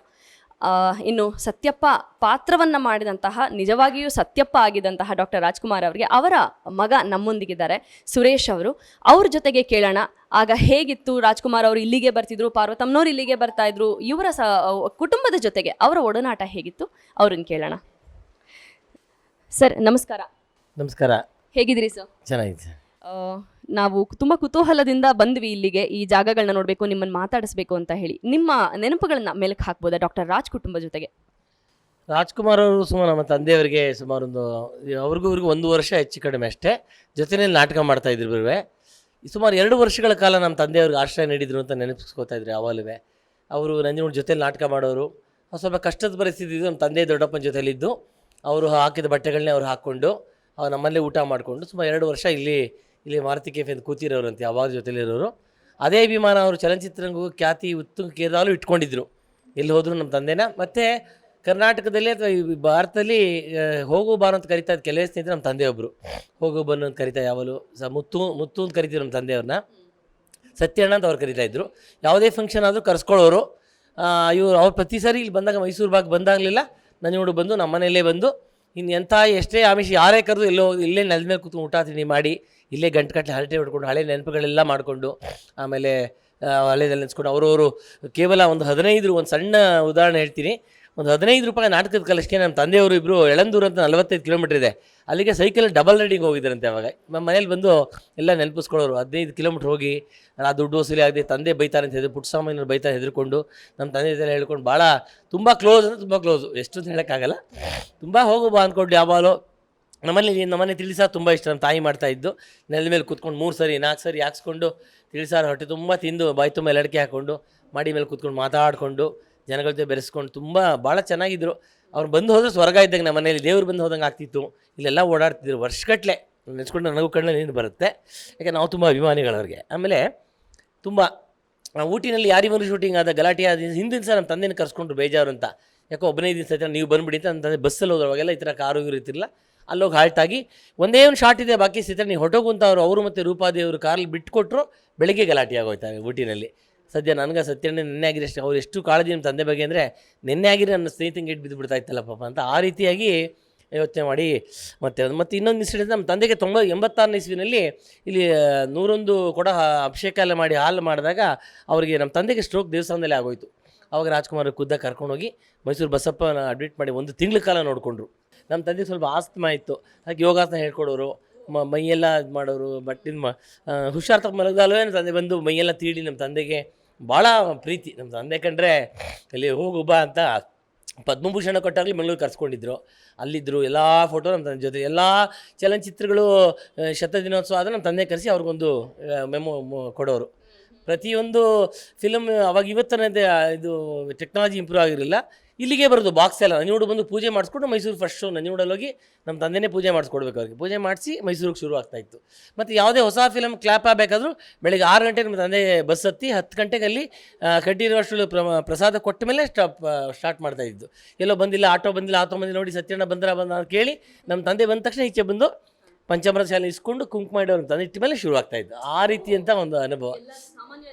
A: ಇನ್ನು ಸತ್ಯಪ್ಪ ಪಾತ್ರವನ್ನು ಮಾಡಿದಂತಹ, ನಿಜವಾಗಿಯೂ ಸತ್ಯಪ್ಪ ಆಗಿದ್ದಂತಹ ಡಾಕ್ಟರ್ ರಾಜ್ಕುಮಾರ್ ಅವರಿಗೆ ಅವರ ಮಗ ನಮ್ಮೊಂದಿಗಿದ್ದಾರೆ, ಸುರೇಶ್ ಅವರು. ಅವ್ರ ಜೊತೆಗೆ ಕೇಳೋಣ, ಆಗ ಹೇಗಿತ್ತು ರಾಜ್ಕುಮಾರ್ ಅವರು ಇಲ್ಲಿಗೆ ಬರ್ತಿದ್ರು, ಪಾರ್ವತಮ್ಮನವ್ರು ಇಲ್ಲಿಗೆ ಬರ್ತಾ ಇದ್ರು, ಇವರ ಕುಟುಂಬದ ಜೊತೆಗೆ ಅವರ ಒಡನಾಟ ಹೇಗಿತ್ತು, ಅವ್ರನ್ನ ಕೇಳೋಣ. ಸರ್ ನಮಸ್ಕಾರ.
D: ನಮಸ್ಕಾರ.
A: ಹೇಗಿದ್ದೀರಿ ಸರ್?
D: ಚೆನ್ನಾಗಿದೆ.
A: ನಾವು ತುಂಬ ಕುತೂಹಲದಿಂದ ಬಂದ್ವಿ ಇಲ್ಲಿಗೆ, ಈ ಜಾಗಗಳನ್ನ ನೋಡಬೇಕು, ನಿಮ್ಮನ್ನು ಮಾತಾಡಿಸ್ಬೇಕು ಅಂತ ಹೇಳಿ. ನಿಮ್ಮ ನೆನಪುಗಳನ್ನ ಮೇಲಕ್ಕೆ ಹಾಕ್ಬೋದಾ ಡಾಕ್ಟರ್ ರಾಜ್ ಕುಟುಂಬ ಜೊತೆಗೆ?
D: ರಾಜ್ಕುಮಾರ್ ಅವರು ಸುಮಾರು ನಮ್ಮ ತಂದೆಯವರಿಗೆ ಸುಮಾರೊಂದು ಅವ್ರಿಗೂ ಇವ್ರಿಗೂ 1 ವರ್ಷ ಹೆಚ್ಚು ಕಡಿಮೆ ಅಷ್ಟೇ ಜೊತೆಯಲ್ಲಿ ನಾಟಕ ಮಾಡ್ತಾಯಿದ್ರು. ಬರುವೆ ಸುಮಾರು 2 ವರ್ಷಗಳ ಕಾಲ ನಮ್ಮ ತಂದೆಯವ್ರಿಗೆ ಆಶ್ರಯ ನೀಡಿದ್ರು ಅಂತ ನೆನಪಿಸ್ಕೋತಾ ಇದ್ರು. ಯಾವಾಗಲೂ ಅವರು ನಂಜನಗೂಡು ಜೊತೆಲಿ ನಾಟಕ ಮಾಡೋರು. ಸ್ವಲ್ಪ ಕಷ್ಟದ ಪರಿಸ್ಥಿತಿ ಇದ್ದು ನಮ್ಮ ತಂದೆ ದೊಡ್ಡಪ್ಪನ ಜೊತೆಲಿದ್ದು ಅವರು ಹಾಕಿದ ಬಟ್ಟೆಗಳನ್ನೇ ಅವ್ರು ಹಾಕ್ಕೊಂಡು ಅವ್ರು ನಮ್ಮಲ್ಲೇ ಊಟ ಮಾಡಿಕೊಂಡು ಸುಮಾರು 2 ವರ್ಷ ಇಲ್ಲಿ ಮಾರುತಿ ಕೆಫೆ ಅಂತ ಕೂತಿರೋರು ಅಂತ ಯಾವಾಗ ಜೊತೆಲಿರೋರು. ಅದೇ ಅಭಿಮಾನ ಅವರು ಚಲನಚಿತ್ರರಂಗೂ ಖ್ಯಾತಿ ಉತ್ತುಂಗಕ್ಕೇರಲು ಇಟ್ಕೊಂಡಿದ್ರು. ಎಲ್ಲಿ ಹೋದ್ರು ನಮ್ಮ ತಂದೆನ. ಮತ್ತು ಕರ್ನಾಟಕದಲ್ಲಿ ಅಥವಾ ಈ ಭಾರತದಲ್ಲಿ ಹೋಗು ಬಾನು ಅಂತ ಕರಿತಾ ಇದ್ದು ಕೆಲವೇ ಸ್ನೇಹಿತರು ನಮ್ಮ ತಂದೆಯೊಬ್ಬರು. ಹೋಗು ಬನ್ನು ಅಂತ ಕರಿತಾ ಯಾವಾಗಲೂ ಮುತ್ತು ಅಂತ ಕರಿತೀವಿ ನಮ್ಮ ತಂದೆಯವ್ರನ್ನ. ಸತ್ಯಣ್ಣ ಅಂತ ಅವ್ರು ಕರಿತಾಯಿದ್ರು. ಯಾವುದೇ ಫಂಕ್ಷನ್ ಆದರೂ ಕರೆಸ್ಕೊಳ್ಳೋರು. ಅವ್ರು ಪ್ರತಿ ಸಾರಿ ಇಲ್ಲಿ ಬಂದಾಗ ಮೈಸೂರು ಭಾಗ ಬಂದಾಗಲಿಲ್ಲ ನಂಜನಗೂಡು ಬಂದು ನಮ್ಮ ಮನೆಯಲ್ಲೇ ಬಂದು ಇನ್ನು ಎಂಥ ಎಷ್ಟೇ ಆಮಿಷ ಯಾರೇ ಕರೆದು ಇಲ್ಲೇ ನೆಲದ ಮೇಲೆ ಕೂತ್ಕೊಂಡು ಊಟ ತಿಂಡಿ ಮಾಡಿ ಇಲ್ಲೇ ಗಂಟುಗಟ್ಟಲೆ ಹರಟೆ ಹೊಡ್ಕೊಂಡು ಹಳೆ ನೆನಪುಗಳೆಲ್ಲ ಮಾಡಿಕೊಂಡು ಆಮೇಲೆ ಹಳೆದಲ್ಲಿ ನೆನೆಸ್ಕೊಂಡು ಅವರವರು ಕೇವಲ ಒಂದು 15 ಒಂದು ಸಣ್ಣ ಉದಾಹರಣೆ ಹೇಳ್ತೀನಿ. ಒಂದು 15 ರೂಪಾಯಿ ನಾಟಕದ ಕಲಷ್ಟೇ ನಮ್ಮ ತಂದೆಯವರು ಇಬ್ಬರು ಯಳಂದೂರು ಅಂತ 45 ಕಿಲೋಮೀಟ್ರ್ ಇದೆ, ಅಲ್ಲಿಗೆ ಸೈಕಲ್ ಡಬಲ್ ರೈಡಿಂಗ್ ಹೋಗಿದ್ದಾರಂತೆ. ಅವಾಗ ನಮ್ಮ ಮನೇಲಿ ಬಂದು ಎಲ್ಲ ನೆನಪಿಸ್ಕೊಳ್ಳೋರು. 15 ಕಿಲೋಮೀಟ್ರ್ ಹೋಗಿ ಆ ದುಡ್ಡು ವಸೂಲಿ ಆಗದೆ ತಂದೆ ಬೈತಾರೆ ಅಂತ ಹೇಳಿದ್ರು, ಪುಟ್ಟ ಸಾಮಾನ್ಯರು ಬೈತಾರೆ ಹೆದರ್ಕೊಂಡು ನಮ್ಮ ತಂದೆ ಜೊತೆ ಹೇಳ್ಕೊಂಡು ಭಾಳ ತುಂಬ ಕ್ಲೋಸ್ ಅಂದರೆ ತುಂಬ ಕ್ಲೋಸು, ಎಷ್ಟು ಅಂತ ಹೇಳೋಕ್ಕಾಗಲ್ಲ. ತುಂಬ ಹೋಗು ಬಾ ಅಂದ್ಕೊಂಡು ಯಾವಾಗಲೂ ನಮ್ಮನೆ ತಿಳಿಸಾರು ತುಂಬ ಇಷ್ಟ. ನಮ್ಮ ತಾಯಿ ಮಾಡ್ತಾಯಿದ್ದು ನೆಲದ ಮೇಲೆ ಕೂತ್ಕೊಂಡು 3 ಸರಿ 4 ಸರಿ ಹಾಕ್ಸ್ಕೊಂಡು ತಿಳಿಸಾರು ಹೊಟ್ಟೆ ತುಂಬ ತಿಂದು ಬಾಯಿ ತುಂಬ ಲಡಕೆ ಹಾಕ್ಕೊಂಡು ಮಾಡಿ ಮೇಲೆ ಕೂತ್ಕೊಂಡು ಮಾತಾಡಿಕೊಂಡು ಜನಗಳ ಜೊತೆ ಬೆರೆಸ್ಕೊಂಡು ತುಂಬ ಭಾಳ ಚೆನ್ನಾಗಿದ್ದರು. ಅವ್ರು ಬಂದು ಹೋದ್ರೆ ಸ್ವರ್ಗ ಇದ್ದಂಗೆ ನಮ್ಮ ಮನೇಲಿ ದೇವ್ರು ಬಂದು ಹೋದಂಗೆ ಆಗ್ತಿತ್ತು. ಇಲ್ಲೆಲ್ಲ ಓಡಾಡ್ತಿದ್ರು ವರ್ಷಗಟ್ಟಲೆ. ನೆನೆಸ್ಕೊಂಡು ನನಗೂ ಕಣ್ಣಲ್ಲಿ ನೀರು ಬರುತ್ತೆ, ಯಾಕೆ ನಾವು ತುಂಬ ಅಭಿಮಾನಿಗಳವ್ರಿಗೆ. ಆಮೇಲೆ ತುಂಬ ಊಟಿನಲ್ಲಿ ಯಾರಿಗೂ ಶೂಟಿಂಗ್ ಆದ ಗಲಾಟೆ ಆದ ಹಿಂದಿನ ಸಹ ನಮ್ಮ ತಂದೆನ ಕರ್ಸ್ಕೊಂಡ್ರು ಬೇಜಾರು ಅಂತ. ಯಾಕೋ 15 ದಿವಸ ಆಯ್ತು ನೀವು ಬಂದುಬಿಡಿ ಅಂತ. ನನ್ನ ತಂದೆ ಬಸ್ಸಲ್ಲಿ ಹೋದ್ರವಾಗೆಲ್ಲ ಈ ಥರ ಕಾರು ಇರ್ತಿರಲಿಲ್ಲ. ಅಲ್ಲೋಗಿ ಹಾಲ್ಟಾಗಿ ಒಂದೇ ಒಂದು ಶಾರ್ಟ್ ಇದೆ ಬಾಕಿ ಸ್ಥಿತಿ ನೀವು ಹೊಟ್ಟೋಗು ಅಂತ ಅವರು ಮತ್ತು ರೂಪಾದೇವರು ಕಾರಲ್ಲಿ ಬಿಟ್ಟುಕೊಟ್ರು. ಬೆಳಗ್ಗೆ ಗಲಾಟೆ ಆಗೋಯ್ತಾರೆ ಊಟಿನಲ್ಲಿ. ಸದ್ಯ ನನಗೆ ಸತ್ಯಣ್ಣ ನೆನ್ನೆ ಆಗಿರೋ ಅಷ್ಟೇ ಅವ್ರು ಎಷ್ಟು ಕಾಳಜಿ ನಮ್ಮ ತಂದೆ ಬಗ್ಗೆ ಅಂದರೆ ನೆನ್ನೆ ಆಗಿರೋ ನನ್ನ ಸ್ನೇಹಿತಂಗೆ ಇಟ್ಟು ಬಿದ್ದು ಬಿಡ್ತಾ ಇತ್ತಲ್ಲ ಪಾಪ ಅಂತ ಆ ರೀತಿಯಾಗಿ ಯೋಚನೆ ಮಾಡಿ ಮತ್ತು ಇನ್ನೊಂದು ಇನ್ಸಿಡೆಂಟ್ ನಮ್ಮ ತಂದೆಗೆ 86ನೇ ಇಸ್ವಿನಲ್ಲಿ ಇಲ್ಲಿ 101 ಕೊಡ ಅಭಿಷೇಕ ಎಲ್ಲ ಮಾಡಿ ಹಾಲು ಮಾಡಿದಾಗ ಅವರಿಗೆ ನಮ್ಮ ತಂದೆಗೆ ಸ್ಟ್ರೋಕ್ ದೇವಸ್ಥಾನದಲ್ಲೇ ಆಗೋಯ್ತು. ಆವಾಗ ರಾಜ್ಕುಮಾರ್ ಖುದ್ದ ಕರ್ಕೊಂಡೋಗಿ ಮೈಸೂರು ಬಸಪ್ಪನ ಅಡ್ಮಿಟ್ ಮಾಡಿ 1 ತಿಂಗಳ ಕಾಲ ನೋಡಿಕೊಂಡ್ರು. ನಮ್ಮ ತಂದೆಗೆ ಸ್ವಲ್ಪ ಆಸ್ತಮಾ ಇತ್ತು, ಹಾಗೆ ಯೋಗಾಸನ ಹೇಳ್ಕೊಡೋರು, ಮೈಯೆಲ್ಲ ಇದು ಮಾಡೋರು. ಬಟ್ ಹುಷಾರು ತಗೊಂಡು ಮಲಗ್ದಲ್ವೇ ನಮ್ಮ ತಂದೆ ಬಂದು ಮೈಯೆಲ್ಲ ತೀಡಿ ನಮ್ಮ ತಂದೆಗೆ ಭಾಳ ಪ್ರೀತಿ. ನಮ್ಮ ತಂದೆ ಕಂಡ್ರೆ ಅಲ್ಲಿ ಹೋಗು ಬಾ ಅಂತ ಪದ್ಮಭೂಷಣ ಕೊಟ್ಟಾಗಲಿ ಬೆಂಗಳೂರು ಕರ್ಸ್ಕೊಂಡಿದ್ರು. ಅಲ್ಲಿದ್ದರು ಎಲ್ಲ ಫೋಟೋ ನಮ್ಮ ತಂದೆ ಜೊತೆ. ಎಲ್ಲ ಚಲನಚಿತ್ರಗಳು ಶತದಿನೋತ್ಸವ ಆದರೆ ನಮ್ಮ ತಂದೆ ಕರೆಸಿ ಅವ್ರಿಗೊಂದು ಮೆಮೊ ಕೊಡೋರು. ಪ್ರತಿಯೊಂದು ಫಿಲಮ್ ಅವಾಗ ಇವತ್ತನೇ ಇದು ಟೆಕ್ನಾಲಜಿ ಇಂಪ್ರೂವ್ ಆಗಿರಲಿಲ್ಲ. ಇಲ್ಲಿಗೆ ಬರೋದು ಬಾಕ್ಸ್ ಎಲ್ಲ ನಂಜನಗೂಡು ಬಂದು ಪೂಜೆ ಮಾಡಿಸ್ಕೊಂಡು ಮೈಸೂರು ಫಸ್ಟ್ ಶೋ ನಂಜನಗೂಡಲ್ಲಿ ಹೋಗಿ ನಮ್ಮ ತಂದೆನೇ ಪೂಜೆ ಮಾಡಿಸ್ಕೊಡ್ಬೇಕು. ಅವ್ರಿಗೆ ಪೂಜೆ ಮಾಡಿಸಿ ಮೈಸೂರಿಗೆ ಶುರು ಆಗ್ತಾಯಿತ್ತು. ಮತ್ತು ಯಾವುದೇ ಹೊಸ ಫಿಲಮ್ ಕ್ಲಾಪ್ ಆಗಬೇಕಾದ್ರೂ ಬೆಳಗ್ಗೆ 6 ಗಂಟೆಗೆ ನಮ್ಮ ತಂದೆ ಬಸ್ ಹತ್ತಿ 10 ಗಂಟೆಗೆ ಅಲ್ಲಿ ಕಟ್ಟಿರುವಷ್ಟು ಪ್ರಸಾದ ಕೊಟ್ಟ ಮೇಲೆ ಸ್ಟಾರ್ಟ್ ಮಾಡ್ತಾಯಿದ್ದು. ಎಲ್ಲೋ ಬಂದಿಲ್ಲ, ಆಟೋ ಬಂದಿಲ್ಲ ನೋಡಿ ಸತ್ಯಣ್ಣ ಬಂದ ಅಂತ ಕೇಳಿ ನಮ್ಮ ತಂದೆ ಬಂದ ತಕ್ಷಣ ಈಚೆ ಬಂದು ಪಂಚಾಮೃತ ಶಾಲೆ ಇಸ್ಕೊಂಡು ಕುಂಕುಮ ಇಡೋರು ಅಂತ ಇಟ್ಟ ಮೇಲೆ ಶುರು ಆಗ್ತಾಯಿದ್ದು. ಆ ರೀತಿಯಂಥ ಒಂದು ಅನುಭವ.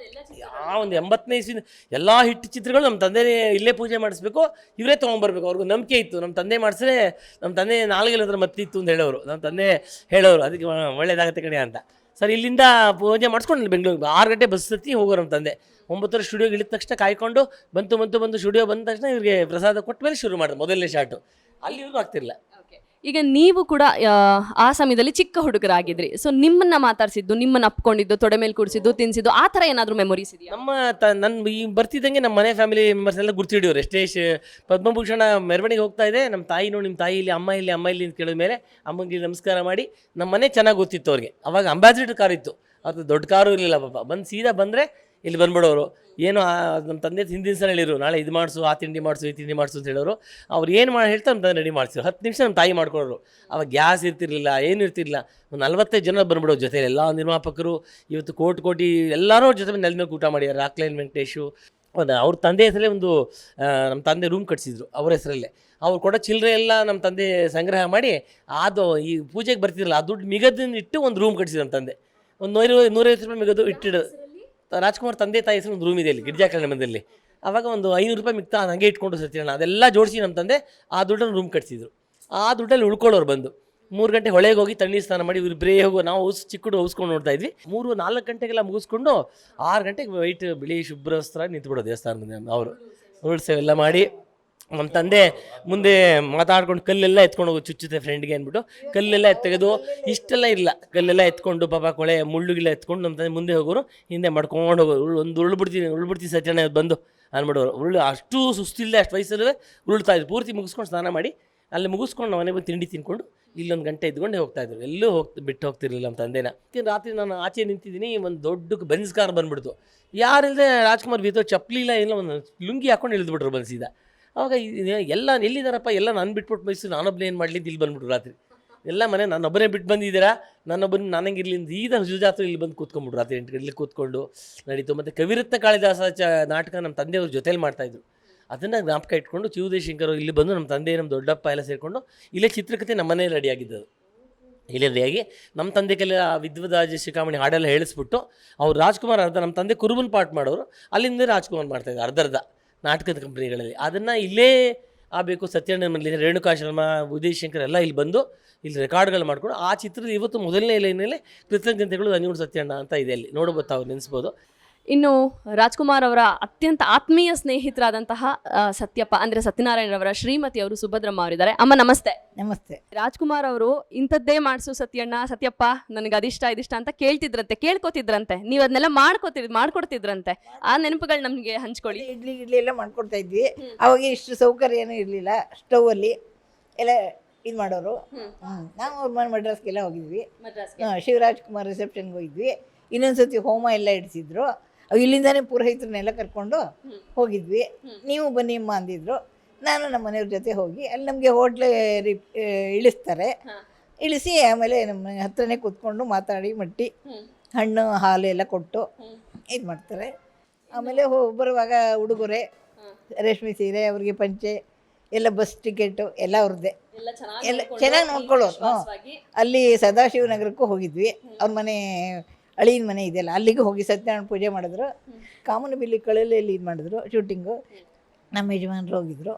D: ಒಂದು 80ನೇ ಇಸ್ವಿ ಎಲ್ಲ ಹಿಟ್ ಚಿತ್ರಗಳು ನಮ್ಮ ತಂದೆ ಇಲ್ಲೇ ಪೂಜೆ ಮಾಡಿಸ್ಬೇಕು, ಇವರೇ ತೊಗೊಂಬರ್ಬೇಕು. ಅವ್ರಿಗೂ ನಂಬಿಕೆ ಇತ್ತು. ನಮ್ಮ ತಂದೆ ಮಾಡಿಸಿದ್ರೆ ನಮ್ಮ ತಂದೆ ನಾಲ್ಗೆಲ್ಲ ಹತ್ರ ಮತ್ತಿತ್ತು ಅಂತ ಹೇಳೋರು. ನಮ್ಮ ತಂದೆ ಹೇಳೋರು ಅದಕ್ಕೆ ಒಳ್ಳೇದಾಗತ್ತೆ ಕಣೆ ಅಂತ. ಸರ್ ಇಲ್ಲಿಂದ ಪೂಜೆ ಮಾಡಿಸ್ಕೊಂಡು ಬೆಂಗಳೂರಿಗೆ 6 ಗಂಟೆ ಬಸ್ ಹತ್ತಿ ಹೋಗೋರು ನಮ್ಮ ತಂದೆ. 9 ಸ್ಟುಡಿಯೋಗೆ ಇಳಿದ ತಕ್ಷಣ ಕಾಯ್ಕೊಂಡು ಬಂದು ಸ್ಟುಡಿಯೋ ಬಂದ ತಕ್ಷಣ ಇವ್ರಿಗೆ ಪ್ರಸಾದ ಕೊಟ್ಟ ಮೇಲೆ ಶುರು ಮಾಡಿದ್ರು ಮೊದಲನೇ ಶಾಟು. ಅಲ್ಲಿವರೆಗೂ ಆಗ್ತಿರಲಿಲ್ಲ.
A: ಈಗ ನೀವು ಕೂಡ ಆ ಸಮಯದಲ್ಲಿ ಚಿಕ್ಕ ಹುಡುಗರಾಗಿದ್ರಿ, ಸೊ ನಿಮ್ಮನ್ನ ಮಾತಾಡ್ಸಿದ್ದು, ನಿಮ್ಮನ್ನ ಅಪ್ಕೊಂಡಿದ್ದು, ತೊಡೆ ಮೇಲೆ ಕೂರಿಸಿದ್ದು, ತಿನ್ಸಿದ್ದು, ಆ ಥರ ಏನಾದರೂ ಮೆಮೊರೀಸ್ ಇದೆಯಾ?
D: ನಮ್ಮ ನನ್ನ ಈ ಬರ್ತಿದ್ದಂಗೆ ನಮ್ಮ ಮನೆ ಫ್ಯಾಮಿಲಿ ಮೆಂಬರ್ಸ್ ಎಲ್ಲ ಗುರ್ತಿಡಿಯೋರು. ಎಷ್ಟೇ ಪದ್ಮಭೂಷಣ ಮೆರವಣಿಗೆ ಹೋಗ್ತಾ ಇದೆ, ನಮ್ಮ ತಾಯಿ ನೋಡಿ, ನಿಮ್ಮ ತಾಯಿ ಇಲ್ಲಿ, ಅಮ್ಮ ಇಲ್ಲಿ, ಅಮ್ಮ ಇಲ್ಲಿ ಅಂತ ಕೇಳಿದ ಮೇಲೆ ಅಮ್ಮಂಗೆ ನಮಸ್ಕಾರ ಮಾಡಿ, ನಮ್ಮ ಮನೆ ಚೆನ್ನಾಗಿ ಗೊತ್ತಿತ್ತು ಅವ್ರಿಗೆ. ಅವಾಗ ಅಂಬಾಸಿಡರ್ ಕಾರ್ ಇತ್ತು, ಅದು ದೊಡ್ಡ ಕಾರು ಇರಲಿಲ್ಲ ಪಾಪ. ಬಂದು ಸೀದಾ ಬಂದರೆ ಇಲ್ಲಿ ಬಂದ್ಬಿಡೋರು. ಏನು ನಮ್ಮ ತಂದೆ ಹಿಂದಿನ ಸಲ ಹೇಳಿರು, ನಾಳೆ ಇದು ಮಾಡಿಸು, ಆ ತಿಂಡಿ ಮಾಡಿಸು, ಈ ತಿಂಡಿ ಮಾಡಿಸು ಅಂತ ಹೇಳೋರು. ಅವ್ರು ಏನು ಮಾಡಿ ಹೇಳ್ತಾರೆ ನಮ್ಮ ತಂದೆ ರೆಡಿ ಮಾಡಿಸಿದ್ರು. 10 ನಿಮಿಷ ನಮ್ಮ ತಾಯಿ ಮಾಡ್ಕೊಡೋರು. ಅವಾಗ ಗ್ಯಾಸ್ ಇರ್ತಿರ್ಲಿಲ್ಲ, ಏನು ಇರ್ತಿರ್ಲಿಲ್ಲ. ಒಂದು 45 ಜನ ಬಂದ್ಬಿಡೋರು ಜೊತೆಲಿ, ಎಲ್ಲ ನಿರ್ಮಾಪಕರು. ಇವತ್ತು ಕೋಟಿ ಎಲ್ಲರೂ ಅವ್ರ ಜೊತೆ ನೆಲದ ಮೇಲೆ ಊಟ ಮಾಡಿದ್ದಾರೆ. ರಾಕ್ಲೈನ್ ವೆಂಕಟೇಶು ಅವ್ರ ತಂದೆ ಹೆಸರಲ್ಲೇ ಒಂದು ನಮ್ಮ ತಂದೆ ರೂಮ್ ಕಟ್ಸಿದ್ರು ಅವ್ರ ಹೆಸರಲ್ಲೇ. ಅವ್ರು ಕೊಡೋ ಚಿಲ್ಲರೆ ಎಲ್ಲ ನಮ್ಮ ತಂದೆ ಸಂಗ್ರಹ ಮಾಡಿ, ಅದು ಈ ಪೂಜೆಗೆ ಬರ್ತಿರಲ್ಲ ಆ ದುಡ್ಡು ಮಿಗದನ್ನ ಇಟ್ಟು ಒಂದು ರೂಮ್ ಕಟ್ಸಿದ್ರು ನಮ್ಮ ತಂದೆ. ಒಂದು 150 ರೂಪಾಯಿ ಮಿಗದು ಇಟ್ಟಿಡು. ರಾಜ್ಕುಮಾರ್ ತಂದೆ ತಾಯಿ ಹೆಸರು ಒಂದು ರೂಮ್ ಇದೆ ಇಲ್ಲಿ ಗಿರಿಜಾ ಕಲ್ಯಾಣ ಮಂದಿರಲ್ಲಿ. ಆವಾಗ ಒಂದು 500 ರೂಪಾಯಿ ಮಿಕ್ತಾ ಹಂಗೆ ಇಟ್ಕೊಂಡು ಸತ್ಯಣ್ಣ ಅದೆಲ್ಲ ಜೋಡಿಸಿ ನಮ್ಮ ತಂದೆ ಆ ದುಡ್ಡನ್ನು ರೂಮ್ ಕಟ್ಸಿದ್ರು. ಆ ದುಡ್ಡಲ್ಲಿ ಉಳ್ಕೊಳ್ಳೋರು ಬಂದು 3 ಗಂಟೆ ಹೊಳೆಗೆ ಹೋಗಿ ತಣ್ಣೀರು ಸ್ನಾನ ಮಾಡಿ ಇಬ್ಬರೇ ಹೋಗೋ. ನಾವು ಚಿಕ್ಕಡು ಹೌಸ್ಕೊಂಡು ನೋಡ್ತಾ ಇದ್ವಿ. 3-4 ಗಂಟೆಗೆಲ್ಲ ಮುಗಿಸ್ಕೊಂಡು 6 ಗಂಟೆಗೆ ವೈಟ್ ಬಿಳಿ ಶುಭ್ರ ವಸ್ತ್ರ ನಿಂತ್ಬಿಡೋದು ದೇವಸ್ಥಾನದ ಅವರು ಉಳ್ಸೆವೆಲ್ಲ ಮಾಡಿ. ನಮ್ಮ ತಂದೆ ಮುಂದೆ ಮಾತಾಡ್ಕೊಂಡು ಕಲ್ಲೆಲ್ಲ ಎತ್ಕೊಂಡು ಹೋಗಿ ಚುಚ್ಚುತ್ತೆ ಫ್ರೆಂಡ್ಗೆ ಅಂದ್ಬಿಟ್ಟು ಕಲ್ಲೆಲ್ಲ ತೆಗೆದು ಇಷ್ಟೆಲ್ಲ ಇಲ್ಲ, ಕಲ್ಲೆಲ್ಲ ಎತ್ಕೊಂಡು ಪಾಪ ಕೊಳೆ ಮುಳ್ಳುಗಿಲ್ಲ ಎತ್ಕೊಂಡು ನಮ್ಮ ತಂದೆ ಮುಂದೆ ಹೋಗೋರು, ಹಿಂದೆ ಮಾಡ್ಕೊಂಡು ಹೋಗೋರು. ಉಳ್ಬಿಡ್ತೀನಿ ಸತ್ಯಣ್ಣ ಬಂದು ಅಂದ್ಬಿಡೋರು. ಅಷ್ಟು ಸುಸ್ತಿಲ್ಲದೆ ಅಷ್ಟು ವಯಸ್ಸಲ್ಲೇ ಉರುಳ್ತಾ ಇದ್ರು. ಪೂರ್ತಿ ಮುಗಿಸ್ಕೊಂಡು ಸ್ನಾನ ಮಾಡಿ ಅಲ್ಲಿ ಮುಗಿಸ್ಕೊಂಡು ನಾವು ಮನೆಗೆ ಬಂದು ತಿಂಡಿ ತಿನ್ಕೊಂಡು ಇಲ್ಲೊಂದು ಗಂಟೆ ಇದ್ಕೊಂಡೆ ಹೋಗ್ತಾಯಿದ್ರು. ಎಲ್ಲೂ ಬಿಟ್ಟು ಹೋಗ್ತಿರ್ಲಿಲ್ಲ ನಮ್ಮ ತಂದೆನ. ರಾತ್ರಿ ನಾನು ಆಚೆ ನಿಂತಿದ್ದೀನಿ, ಒಂದು ದೊಡ್ಡ ಬೆನ್ಸ್ ಕಾರ್ ಬಂದ್ಬಿಡ್ತು. ಯಾರಿಲ್ಲದೆ ರಾಜ್ಕುಮಾರ್ ಬೀತೋ ಚಪ್ಪಲಿ ಇಲ್ಲ, ಎಲ್ಲ ಒಂದು ಲುಂಗಿ ಹಾಕೊಂಡು ಇಳಿದ್ಬಿಟ್ರು ಬನ್ಸಿದ. ಅವಾಗ ಎಲ್ಲ ಎಲ್ಲಿದ್ದಾರಪ್ಪ, ಎಲ್ಲ ನಾನು ಬಿಟ್ಬಿಟ್ಟು ಮೈಸೂರು ನಾನೊಬ್ಬನೇ ಏನು ಮಾಡಲಿ ಇಲ್ಲಿ ಬಂದ್ಬಿಟ್ರು ರಾತ್ರಿ. ಎಲ್ಲ ಮನೆ ನನ್ನೊಬ್ಬನೇ ಬಿಟ್ಟು ಬಂದಿದ್ದೀರಾ, ನನ್ನೊಬ್ಬನ ನನಗೆ ಇರ್ಲಿಂದ ಈಗ ಜುಜಾತ್ರು ಇಲ್ಲಿ ಬಂದು ಕೂತ್ಕೊಂಡ್ಬಿಟ್ರು. ರಾತ್ರಿ 8 ಗಂಟೆಲಿ ಕೂತ್ಕೊಂಡು ನಡೀತು. ಮತ್ತು ಕವಿರತ್ನ ಕಾಳಿದಾಸ ನಾಟಕ ನಮ್ಮ ತಂದೆಯವ್ರ ಜೊತೇಲಿ ಮಾಡ್ತಾಯಿದ್ರು. ಅದನ್ನು ಜ್ಞಾಪಕ ಇಟ್ಕೊಂಡು ಶಿವದೇಶಂಕರ್ ಇಲ್ಲಿ ಬಂದು ನಮ್ಮ ತಂದೆ ನಮ್ಮ ದೊಡ್ಡಪ್ಪ ಎಲ್ಲ ಸೇರಿಕೊಂಡು ಇಲ್ಲೇ ಚಿತ್ರಕಥೆ ನಮ್ಮ ಮನೇಲಿ ರೆಡಿಯಾಗಿದ್ದದು. ಇಲ್ಲೇ ರೆಡಿಯಾಗಿ ನಮ್ಮ ತಂದೆ ಕೆಲ ವಿದ್ವದಾಜ ಶಿಖಾಮಣಿ ಹಾಡೆಲ್ಲ ಹೇಳಿಸ್ಬಿಟ್ಟು ಅವ್ರು ರಾಜ್ಕುಮಾರ್ ಅರ್ಧ, ನಮ್ಮ ತಂದೆ ಕುರುಬನ್ ಪಾಠ ಮಾಡೋರು, ಅಲ್ಲಿಂದ ರಾಜ್ಕುಮಾರ್ ಮಾಡ್ತಾಯಿದ್ರು ಅರ್ಧ ನಾಟಕದ ಕಂಪ್ನಿಗಳಲ್ಲಿ. ಅದನ್ನು ಇಲ್ಲೇ ಆಗಬೇಕು ಸತ್ಯಣ್ಣ ಮನೇಲಿ ರೇಣುಕಾ ಶರ್ಮಾ, ಉದಯ್ ಶಂಕರ್ ಎಲ್ಲ ಇಲ್ಲಿ ಬಂದು ಇಲ್ಲಿ ರೆಕಾರ್ಡ್ಗಳು ಮಾಡ್ಕೊಂಡು ಆ ಚಿತ್ರದ ಇವತ್ತು ಮೊದಲನೇ ಲೈನಲ್ಲಿ ಕೃತಜ್ಞತೆಗಳು ನಂಜುಂಡ ಸತ್ಯಣ್ಣ ಅಂತ ಇದೆ, ಅಲ್ಲಿ ನೋಡ್ಬೋದು, ಅವ್ರು ನೆನೆಸ್ಬೋದು.
A: ಇನ್ನು ರಾಜ್ಕುಮಾರ್ ಅವರ ಅತ್ಯಂತ ಆತ್ಮೀಯ ಸ್ನೇಹಿತರಾದಂತಹ ಸತ್ಯಪ್ಪ ಅಂದರೆ ಸತ್ಯನಾರಾಯಣರವರ ಶ್ರೀಮತಿ ಅವರು ಸುಭದ್ರಮ್ಮ ಅವರಿದ್ದಾರೆ. ಅಮ್ಮ ನಮಸ್ತೆ.
C: ನಮಸ್ತೆ.
A: ರಾಜ್ಕುಮಾರ್ ಅವರು ಇಂಥದ್ದೇ ಮಾಡಿಸು ಸತ್ಯಪ್ಪ ನನಗೆ ಅದಿಷ್ಟ ಇದಿಷ್ಟ ಅಂತ ಕೇಳ್ಕೋತಿದ್ರಂತೆ, ನೀವು ಅದನ್ನೆಲ್ಲ ಮಾಡ್ಕೊಡ್ತಿದ್ರಂತೆ. ಆ ನೆನಪುಗಳು ನಮಗೆ ಹಂಚ್ಕೊಳ್ಳಿ.
E: ಇಡ್ಲಿ ಎಲ್ಲ ಮಾಡ್ಕೊಡ್ತಾ ಇದ್ವಿ. ಅವಾಗ ಇಷ್ಟು ಸೌಕರ್ಯ ಏನೂ ಇರಲಿಲ್ಲ. ಸ್ಟೌವಲ್ಲಿ ಎಲ್ಲ ಇದು ಮಾಡೋರು. ನಾವು ಅವ್ರ ಮಡ್ರಾಸ್ಗೆಲ್ಲ ಹೋಗಿದ್ವಿ. ಶಿವರಾಜ್ ಕುಮಾರ್ ರಿಸೆಪ್ಷನ್ಗೆ ಹೋಗಿದ್ವಿ. ಇನ್ನೊಂದ್ಸತಿ ಹೋಮ ಎಲ್ಲ ಇಡಿಸಿದ್ರು. ಇಲ್ಲಿಂದಾನೇ ಪುರೋಹಿತರನ್ನೆಲ್ಲ ಕರ್ಕೊಂಡು ಹೋಗಿದ್ವಿ. ನೀವು ಬನ್ನಿ ಅಮ್ಮ ಅಂದಿದ್ರು. ನಾನು ನಮ್ಮ ಮನೆಯವ್ರ ಜೊತೆ ಹೋಗಿ ಅಲ್ಲಿ ನಮಗೆ ಹೋಟ್ಲೆ ಇಳಿಸ್ತಾರೆ. ಇಳಿಸಿ ಆಮೇಲೆ ನಮ್ಮ ಹತ್ರನೇ ಕೂತ್ಕೊಂಡು ಮಾತಾಡಿ ಮಟ್ಟಿ ಹಣ್ಣು ಹಾಲು ಎಲ್ಲ ಕೊಟ್ಟು ಇದು ಮಾಡ್ತಾರೆ. ಆಮೇಲೆ ಬರುವಾಗ ಉಡುಗೊರೆ, ರೇಷ್ಮೆ ಸೀರೆ, ಅವ್ರಿಗೆ ಪಂಚೆ ಎಲ್ಲ, ಬಸ್ ಟಿಕೆಟು ಎಲ್ಲ ಅವ್ರದ್ದೇ, ಎಲ್ಲ ಚೆನ್ನಾಗಿ ನೋಡ್ಕೊಳ್ಳೋರು. ಅಲ್ಲಿ ಸದಾಶಿವನಗರಕ್ಕೂ ಹೋಗಿದ್ವಿ. ಅವ್ರ ಮನೆ ಅಳಿನ ಮನೆ ಇದೆಯಲ್ಲ, ಅಲ್ಲಿಗೆ ಹೋಗಿ ಸತ್ಯನಾರಾಯಣ ಪೂಜೆ ಮಾಡಿದ್ರು. ಕಾಮನಬಿಲ್ಲಿ ಕಳಲೆಯಲ್ಲಿ ಇದು ಮಾಡಿದ್ರು ಶೂಟಿಂಗು. ನಮ್ಮ ಯಜಮಾನರು ಹೋಗಿದ್ರು.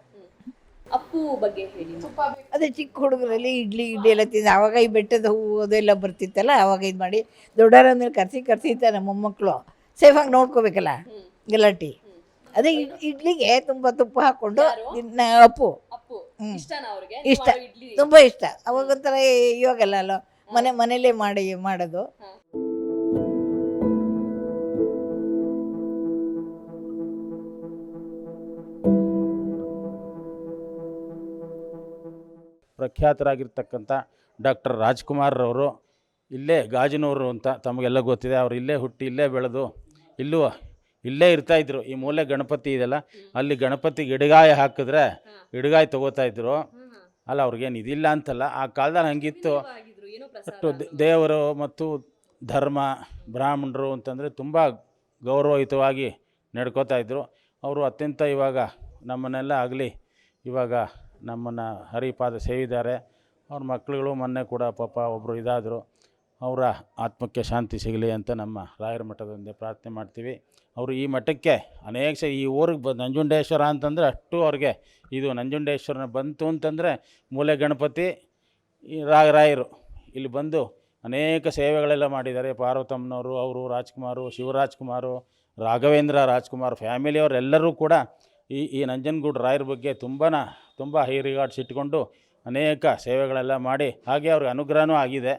A: ಅಪ್ಪು ಬಗ್ಗೆ ಹೇಳಿ.
E: ಅದೇ ಚಿಕ್ಕ ಹುಡುಗರಲ್ಲಿ ಇಡ್ಲಿ ಎಲ್ಲ ತಿಂದು ಆವಾಗ ಈ ಬೆಟ್ಟದ ಹೂವು ಅದೆಲ್ಲ ಬರ್ತಿತ್ತಲ್ಲ, ಆವಾಗ ಇದು ಮಾಡಿ ದೊಡ್ಡವರಂದ್ರೆ ಕರ್ಸಿ ನಮ್ಮ ಮೊಮ್ಮಕ್ಕಳು ಸೇಫಾಗಿ ನೋಡ್ಕೋಬೇಕಲ್ಲ ಗಲಾಟಿ. ಅದೇ ಇಡ್ಲಿಗೆ ತುಂಬ ತುಪ್ಪ ಹಾಕ್ಕೊಂಡು ಅಪ್ಪು ಇಷ್ಟ, ತುಂಬ ಇಷ್ಟ. ಅವಾಗ ಒಂಥರ ಇವಾಗಲ್ಲ ಅಲ್ಲ, ಮನೇಲೇ ಮಾಡೋದು.
F: ಪ್ರಖ್ಯಾತರಾಗಿರ್ತಕ್ಕಂಥ ಡಾಕ್ಟರ್ ರಾಜ್ಕುಮಾರ್ರವರು ಇಲ್ಲೇ ಗಾಜನೂರು ಅಂತ ತಮಗೆಲ್ಲ ಗೊತ್ತಿದೆ. ಅವರು ಇಲ್ಲೇ ಹುಟ್ಟಿ ಇಲ್ಲೇ ಬೆಳೆದು ಇಲ್ಲೇ ಇರ್ತಾಯಿದ್ರು. ಈ ಮೂಲೆ ಗಣಪತಿ ಇದೆಯಲ್ಲ, ಅಲ್ಲಿ ಗಣಪತಿಗೆ ಇಡಗಾಯಿ ಹಾಕಿದ್ರೆ ಇಡಗಾಯಿ ತೊಗೋತಾಯಿದ್ರು. ಅಲ್ಲ, ಅವ್ರಿಗೇನು ಇದಿಲ್ಲ ಅಂತಲ್ಲ, ಆ ಕಾಲದಲ್ಲಿ ಹಂಗಿತ್ತು. ಅಷ್ಟು ದೇವರು ಮತ್ತು ಧರ್ಮ ಬ್ರಾಹ್ಮಣರು ಅಂತಂದರೆ ತುಂಬ ಗೌರವಯುತವಾಗಿ ನಡ್ಕೋತಾಯಿದ್ರು ಅವರು. ಅತ್ಯಂತ ಇವಾಗ ನಮ್ಮನ್ನೆಲ್ಲ ಆಗಲಿ ಇವಾಗ ನಮ್ಮನ್ನು ಹರಿಪಾದ ಸೇವಿದ್ದಾರೆ. ಅವ್ರ ಮಕ್ಕಳುಗಳು ಮೊನ್ನೆ ಕೂಡ ಪಾಪ ಒಬ್ಬರು ಇದಾದರು. ಅವರ ಆತ್ಮಕ್ಕೆ ಶಾಂತಿ ಸಿಗಲಿ ಅಂತ ನಮ್ಮ ರಾಯರ ಮಠದೊಂದೇ ಪ್ರಾರ್ಥನೆ ಮಾಡ್ತೀವಿ. ಅವರು ಈ ಮಠಕ್ಕೆ ಅನೇಕ ಈ ಊರಿಗೆ ನಂಜುಂಡೇಶ್ವರ ಅಂತಂದರೆ ಅಷ್ಟು ಅವ್ರಿಗೆ ಇದು ನಂಜುಂಡೇಶ್ವರನ ಬಂತು ಅಂತಂದರೆ ಮೂಲೆ ಗಣಪತಿ ಈ ರಾಯರು ಇಲ್ಲಿ ಬಂದು ಅನೇಕ ಸೇವೆಗಳೆಲ್ಲ ಮಾಡಿದ್ದಾರೆ. ಪಾರ್ವತಮ್ಮನವರು, ಅವರು ರಾಜ್ಕುಮಾರು, ಶಿವರಾಜ್ಕುಮಾರು, ರಾಘವೇಂದ್ರ ರಾಜ್ಕುಮಾರ್ ಫ್ಯಾಮಿಲಿಯವರೆಲ್ಲರೂ ಕೂಡ ಈ ನಂಜನಗೂಡು ರಾಯರ ಬಗ್ಗೆ ತುಂಬ ಹೈ ರಿಗಾರ್ಡ್ಸ್ ಇಟ್ಕೊಂಡು ಅನೇಕ ಸೇವೆಗಳೆಲ್ಲ ಮಾಡಿ ಹಾಗೆ ಅವ್ರಿಗೆ ಅನುಗ್ರಹನೂ ಆಗಿದೆ.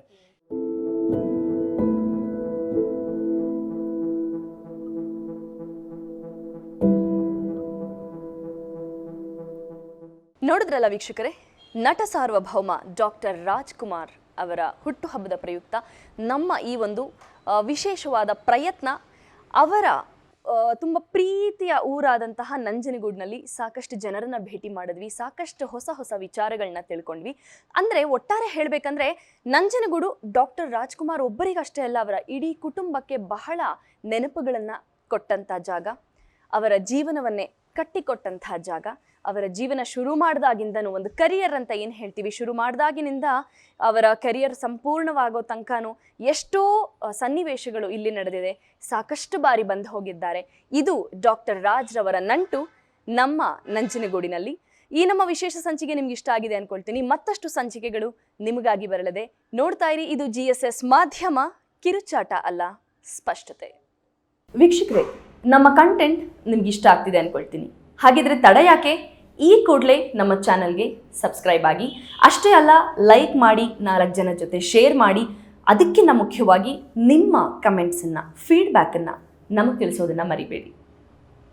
A: ನೋಡಿದ್ರಲ್ಲ ವೀಕ್ಷಕರೇ, ನಟ ಸಾರ್ವಭೌಮ ಡಾಕ್ಟರ್ ರಾಜ್ಕುಮಾರ್ ಅವರ ಹುಟ್ಟುಹಬ್ಬದ ಪ್ರಯುಕ್ತ ನಮ್ಮ ಈ ಒಂದು ವಿಶೇಷವಾದ ಪ್ರಯತ್ನ ಅವರ ತುಂಬ ಪ್ರೀತಿಯ ಊರಾದಂತಹ ನಂಜನಗೂಡಿನಲ್ಲಿ ಸಾಕಷ್ಟು ಜನರನ್ನ ಭೇಟಿ ಮಾಡಿದ್ವಿ, ಸಾಕಷ್ಟು ಹೊಸ ಹೊಸ ವಿಚಾರಗಳನ್ನ ತಿಳ್ಕೊಂಡ್ವಿ. ಅಂದರೆ ಒಟ್ಟಾರೆ ಹೇಳಬೇಕಂದ್ರೆ ನಂಜನಗೂಡು ಡಾಕ್ಟರ್ ರಾಜ್ಕುಮಾರ್ ಒಬ್ಬರಿಗಷ್ಟೇ ಅಲ್ಲ, ಅವರ ಇಡೀ ಕುಟುಂಬಕ್ಕೆ ಬಹಳ ನೆನಪುಗಳನ್ನು ಕೊಟ್ಟಂಥ ಜಾಗ, ಅವರ ಜೀವನವನ್ನೇ ಕಟ್ಟಿಕೊಟ್ಟಂತಹ ಜಾಗ. ಅವರ ಜೀವನ ಶುರು ಮಾಡಿದಾಗಿಂದನೂ ಒಂದು ಕರಿಯರ್ ಅಂತ ಏನು ಹೇಳ್ತೀವಿ, ಶುರು ಮಾಡಿದಾಗಿನಿಂದ ಅವರ ಕರಿಯರ್ ಸಂಪೂರ್ಣವಾಗೋ ತನಕನೂ ಎಷ್ಟೋ ಸನ್ನಿವೇಶಗಳು ಇಲ್ಲಿ ನಡೆದಿದೆ. ಸಾಕಷ್ಟು ಬಾರಿ ಬಂದು ಹೋಗಿದ್ದಾರೆ. ಇದು ಡಾಕ್ಟರ್ ರಾಜ್ರವರ ನಂಟು ನಮ್ಮ ನಂಜನಗೂಡಿನಲ್ಲಿ. ಈ ನಮ್ಮ ವಿಶೇಷ ಸಂಚಿಕೆ ನಿಮ್ಗೆ ಇಷ್ಟ ಆಗಿದೆ ಅನ್ಕೊಳ್ತೀನಿ. ಮತ್ತಷ್ಟು ಸಂಚಿಕೆಗಳು ನಿಮಗಾಗಿ ಬರಲಿದೆ. ನೋಡ್ತಾ ಇರಿ, ಇದು GSS ಮಾಧ್ಯಮ, ಕಿರುಚಾಟ ಅಲ್ಲ ಸ್ಪಷ್ಟತೆ. ವೀಕ್ಷಕರೇ, ನಮ್ಮ ಕಂಟೆಂಟ್ ನಿಮ್ಗೆ ಇಷ್ಟ ಆಗ್ತಿದೆ ಅನ್ಕೊಳ್ತೀನಿ. ಹಾಗಿದ್ರೆ ತಡ ಯಾಕೆ? ಈ ಕೂಡಲೇ ನಮ್ಮ ಚಾನಲ್ಗೆ ಸಬ್ಸ್ಕ್ರೈಬ್ ಆಗಿ. ಅಷ್ಟೇ ಅಲ್ಲ, ಲೈಕ್ ಮಾಡಿ, 4 ಜನ ಜೊತೆ ಶೇರ್ ಮಾಡಿ. ಅದಕ್ಕಿಂತ ಮುಖ್ಯವಾಗಿ ನಿಮ್ಮ ಕಮೆಂಟ್ಸನ್ನು, ಫೀಡ್ಬ್ಯಾಕನ್ನು ನಮಗೆ ತಿಳಿಸೋದನ್ನು ಮರಿಬೇಡಿ.